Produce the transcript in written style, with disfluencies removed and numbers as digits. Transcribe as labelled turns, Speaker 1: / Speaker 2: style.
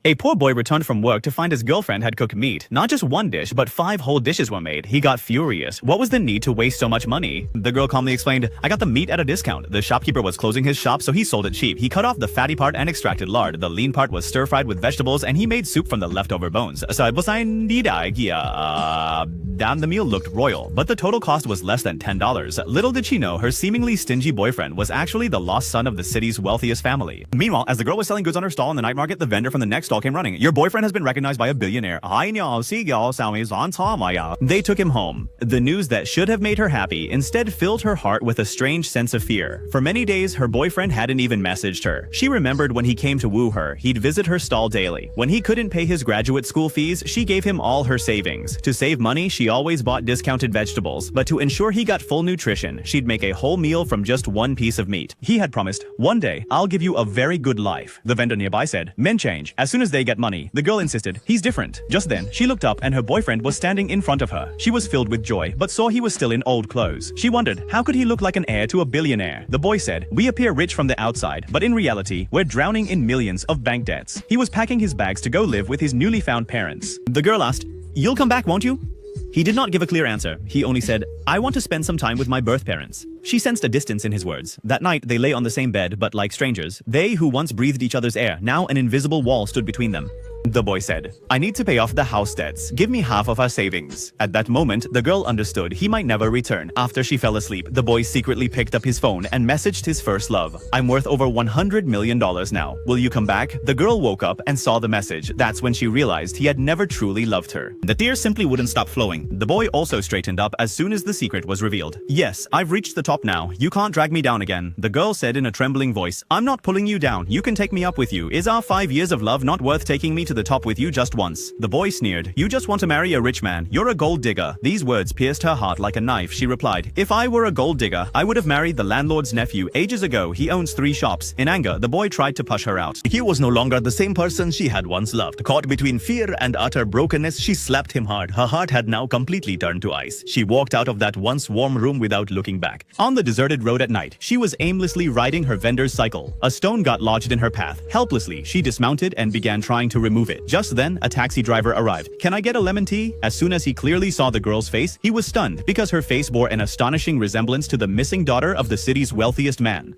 Speaker 1: A poor boy returned from work to find his girlfriend had cooked meat. Not just one dish, but 5 whole dishes were made. He got furious. What was the need to waste so much money? The girl calmly explained, I got the meat at a discount. The shopkeeper was closing his shop, so he sold it cheap. He cut off the fatty part and extracted lard. The lean part was stir-fried with vegetables, and he made soup from the leftover bones. The meal looked royal, but the total cost was less than $10. Little did she know her seemingly stingy boyfriend was actually the lost son of the city's wealthiest family. Meanwhile, as the girl was selling goods on her stall in the night market, the vendor from the next stall came running. Your boyfriend has been recognized by a billionaire. They took him home. The news that should have made her happy instead filled her heart with a strange sense of fear. For many days, her boyfriend hadn't even messaged her. She remembered when he came to woo her, he'd visit her stall daily. When he couldn't pay his graduate school fees, she gave him all her savings. To save money, she always bought discounted vegetables, but to ensure he got full nutrition, she'd make a whole meal from just one piece of meat. He had promised, one day, I'll give you a very good life. The vendor nearby said, men change. As soon as they get money. The girl insisted, he's different. Just then, she looked up and her boyfriend was standing in front of her. She was filled with joy, but saw he was still in old clothes. She wondered, how could he look like an heir to a billionaire? The boy said, we appear rich from the outside, but in reality, we're drowning in millions of bank debts. He was packing his bags to go live with his newly found parents. The girl asked, you'll come back, won't you? He did not give a clear answer. He only said, I want to spend some time with my birth parents. She sensed a distance in his words. That night, they lay on the same bed, but like strangers, they who once breathed each other's air, now an invisible wall stood between them. The boy said, I need to pay off the house debts. Give me half of our savings. At that moment, the girl understood he might never return. After she fell asleep, the boy secretly picked up his phone and messaged his first love. I'm worth over $100 million now. Will you come back? The girl woke up and saw the message. That's when she realized he had never truly loved her. The tears simply wouldn't stop flowing. The boy also straightened up as soon as the secret was revealed. Yes, I've reached the top now. You can't drag me down again. The girl said in a trembling voice, I'm not pulling you down. You can take me up with you. Is our 5 years of love not worth taking me to the top with you just once? The boy sneered, you just want to marry a rich man. You're a gold digger. These words pierced her heart like a knife. She replied, if I were a gold digger, I would have married the landlord's nephew ages ago. He owns 3 shops. In anger, the boy tried to push her out. He was no longer the same person she had once loved. Caught between fear and utter brokenness, she slapped him hard. Her heart had now completely turned to ice. She walked out of that once warm room without looking back. On the deserted road at night, she was aimlessly riding her vendor's cycle. A stone got lodged in her path. Helplessly, she dismounted and began trying to remove it. Just then, a taxi driver arrived. Can I get a lemon tea? As soon as he clearly saw the girl's face, he was stunned because her face bore an astonishing resemblance to the missing daughter of the city's wealthiest man.